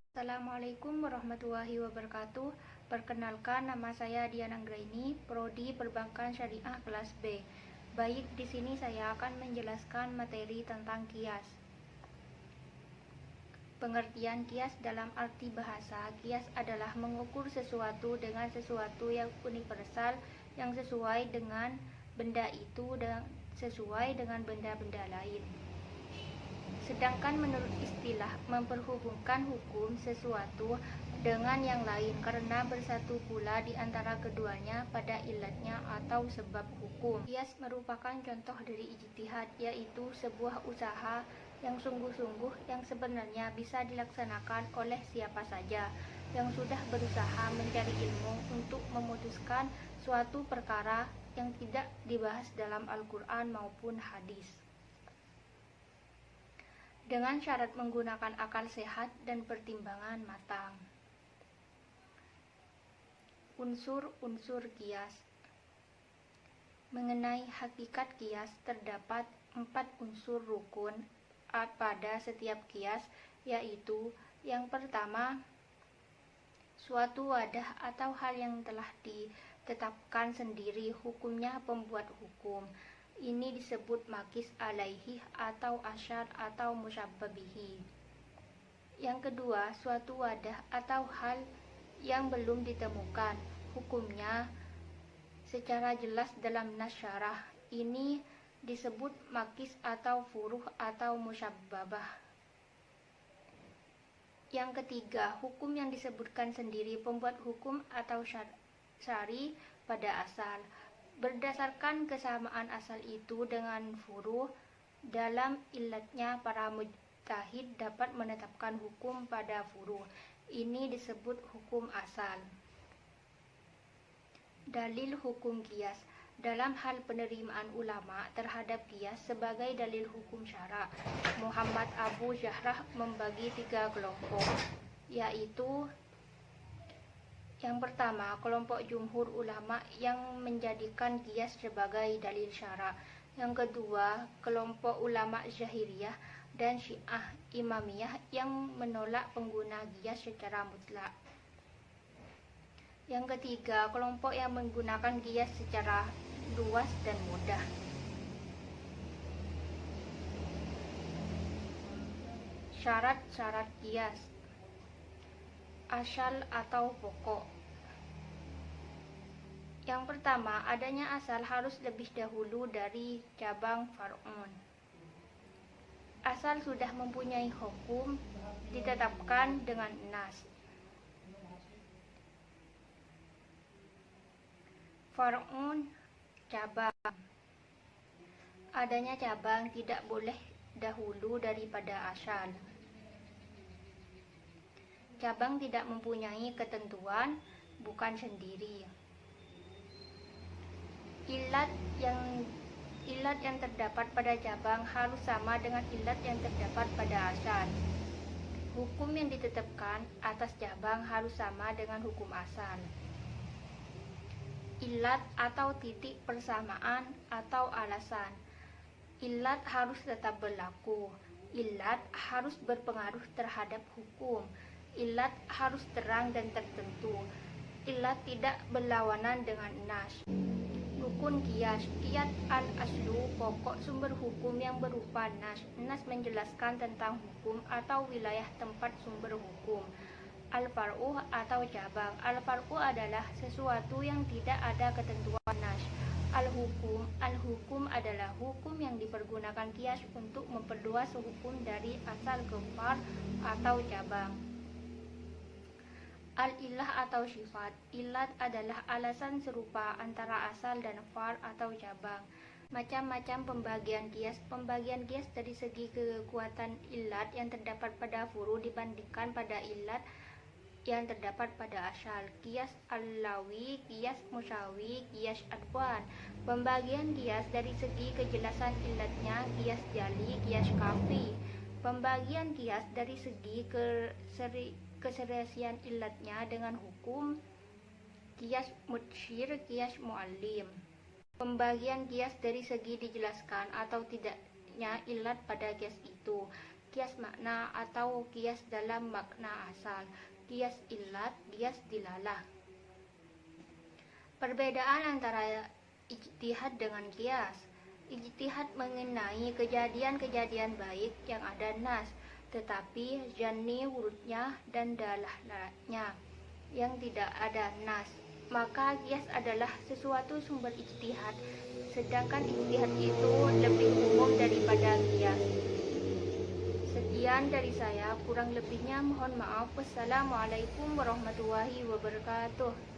Assalamualaikum warahmatullahi wabarakatuh. Perkenalkan, nama saya Diana Anggraini, Prodi Perbankan Syariah kelas B. Baik, di sini saya akan menjelaskan materi tentang kias. Pengertian kias dalam arti bahasa, kias adalah mengukur sesuatu dengan sesuatu yang universal yang sesuai dengan benda itu dan sesuai dengan benda-benda lain. Sedangkan menurut istilah, memperhubungkan hukum sesuatu dengan yang lain karena bersatu pula di antara keduanya pada ilatnya atau sebab hukum. Qiyas merupakan contoh dari ijtihad, yaitu sebuah usaha yang sungguh-sungguh yang sebenarnya bisa dilaksanakan oleh siapa saja yang sudah berusaha mencari ilmu untuk memutuskan suatu perkara yang tidak dibahas dalam Al-Quran maupun hadis, dengan syarat menggunakan akal sehat dan pertimbangan matang. Unsur-unsur kias. Mengenai hakikat kias, terdapat 4 unsur rukun pada setiap kias, yaitu yang pertama, suatu wadah atau hal yang telah ditetapkan sendiri hukumnya pembuat hukum. Ini disebut makis alaihi atau asyar atau musyabbabihi. Yang kedua, suatu wadah atau hal yang belum ditemukan hukumnya secara jelas dalam nas syarah. Ini disebut makis atau furuh atau musyabbabah. Yang ketiga, hukum yang disebutkan sendiri pembuat hukum atau syari pada asal. Berdasarkan kesamaan asal itu dengan furuh, dalam ilatnya para mujtahid dapat menetapkan hukum pada furuh. Ini disebut hukum asal. Dalil hukum qiyas. Dalam hal penerimaan ulama terhadap qiyas sebagai dalil hukum syara, Muhammad Abu Jahrah membagi 3 kelompok, yaitu yang pertama, kelompok jumhur ulama yang menjadikan qiyas sebagai dalil syara. Yang kedua, kelompok ulama Zahiriyah dan Syiah Imamiyah yang menolak pengguna qiyas secara mutlak. Yang ketiga, kelompok yang menggunakan qiyas secara luas dan mudah. Syarat-syarat qiyas. Asal atau pokok. Yang pertama, adanya asal harus lebih dahulu dari cabang far'un. Asal sudah mempunyai hukum ditetapkan dengan nas. Far'un, cabang. Adanya cabang tidak boleh dahulu daripada asal. Cabang tidak mempunyai ketentuan, bukan sendiri. Ilat yang terdapat pada cabang harus sama dengan ilat yang terdapat pada asal. Hukum yang ditetapkan atas cabang harus sama dengan hukum asal. Ilat atau titik persamaan atau alasan. Ilat harus tetap berlaku. Ilat harus berpengaruh terhadap hukum. Ilat harus terang dan tertentu. Ilat tidak berlawanan dengan nas. Rukun qiyas. Qiyas al-aslu, pokok sumber hukum yang berupa nas. Nas menjelaskan tentang hukum atau wilayah tempat sumber hukum. Al-far'u atau cabang. Al-far'u adalah sesuatu yang tidak ada ketentuan nas. Al-hukum adalah hukum yang dipergunakan qiyas untuk memperluas hukum dari asal ke far' atau cabang. Al-ilah atau sifat. Ilat adalah alasan serupa antara asal dan far' atau cabang. Macam-macam pembagian qiyas. Pembagian qiyas dari segi kekuatan ilat yang terdapat pada furu dibandingkan pada ilat yang terdapat pada asal. Qiyas al-lawi, qiyas musyawi, qiyas adwan. Pembagian qiyas dari segi kejelasan ilatnya, qiyas jali, qiyas kafi. Pembagian qiyas dari segi keserasian ilatnya dengan hukum, qiyas mutsyir, qiyas mu'allim. Pembagian qiyas dari segi dijelaskan atau wujudnya ilat pada kias itu. Kias makna atau kias dalam makna asal. Kias ilat, kias dilalah. Perbedaan antara ijtihad dengan kias. Ijtihad mengenai kejadian-kejadian baik yang ada nas, tetapi janni wurudnya dan dalahnya yang tidak ada nas. Maka kias adalah sesuatu sumber ijtihad, sedangkan ijtihad itu lebih umum daripada kias. Sekian dari saya, kurang lebihnya mohon maaf. Wassalamualaikum warahmatullahi wabarakatuh.